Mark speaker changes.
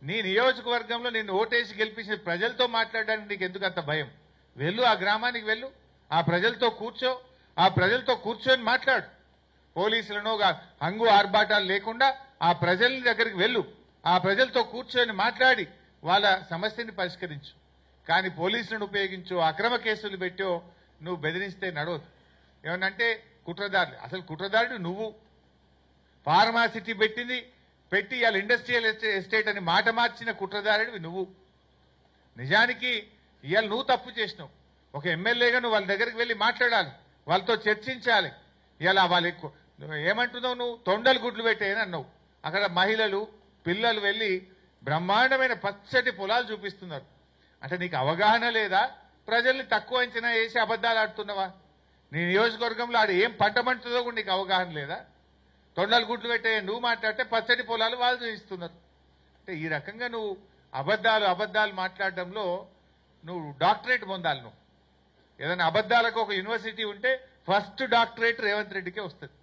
Speaker 1: నీ నియోజకవర్గంలో నిన్ను ఓటేసి గెలిపించిన ప్రజలతో మాట్లాడడానికి నీకు ఎందుకు అంత భయం? వెళ్ళు, ఆ గ్రామానికి వెళ్ళు, ఆ ప్రజలతో కూర్చో, ఆ ప్రజలతో కూర్చొని మాట్లాడు. పోలీసులను హంగు ఆర్భాటాలు లేకుండా ఆ ప్రజల దగ్గరికి వెళ్ళు, ఆ ప్రజలతో కూర్చొని మాట్లాడి వాళ్ళ సమస్యని పరిష్కరించు. కానీ పోలీసులను ఉపయోగించు, అక్రమ కేసులు పెట్టో నువ్వు బెదిరిస్తే నడవదు. ఏమనంటే కుట్రదారులు, అసలు కుట్రదారుడు నువ్వు. ఫార్మాసిటీ పెట్టి ఇవాళ ఇండస్ట్రియల్ ఎస్టేట్ అని మాట మార్చిన కుట్రదారుడివి నువ్వు. నిజానికి ఇవాళ నువ్వు తప్పు చేసినావు. ఒక ఎమ్మెల్యేగా నువ్వు వాళ్ళ దగ్గరికి వెళ్ళి మాట్లాడాలి, వాళ్ళతో చర్చించాలి. ఇవాళ వాళ్ళు ఏమంటున్నావు? నువ్వు తొండలు గుడ్లు పెట్టేయని అన్నావు. అక్కడ మహిళలు పిల్లలు వెళ్ళి బ్రహ్మాండమైన పచ్చటి పొలాలు చూపిస్తున్నారు. అంటే నీకు అవగాహన లేదా? ప్రజల్ని తక్కువ అంచనా వేసి అబద్ధాలు ఆడుతున్నావా? నీ నియోజకవర్గంలో ఆడ ఏం పంట పండుతుందో కూడా నీకు అవగాహన లేదా? తొండలు గుడ్లు పెట్టే నువ్వు మాట్లాడితే పచ్చడి పొలాలు వాళ్ళు చూపిస్తున్నారు. అంటే ఈ రకంగా నువ్వు అబద్ధాలు మాట్లాడడంలో నువ్వు డాక్టరేట్ పొందాలి. నువ్వు ఏదైనా అబద్ధాలకు ఒక యూనివర్సిటీ ఉంటే ఫస్ట్ డాక్టరేట్ రేవంత్ రెడ్డికే వస్తుంది.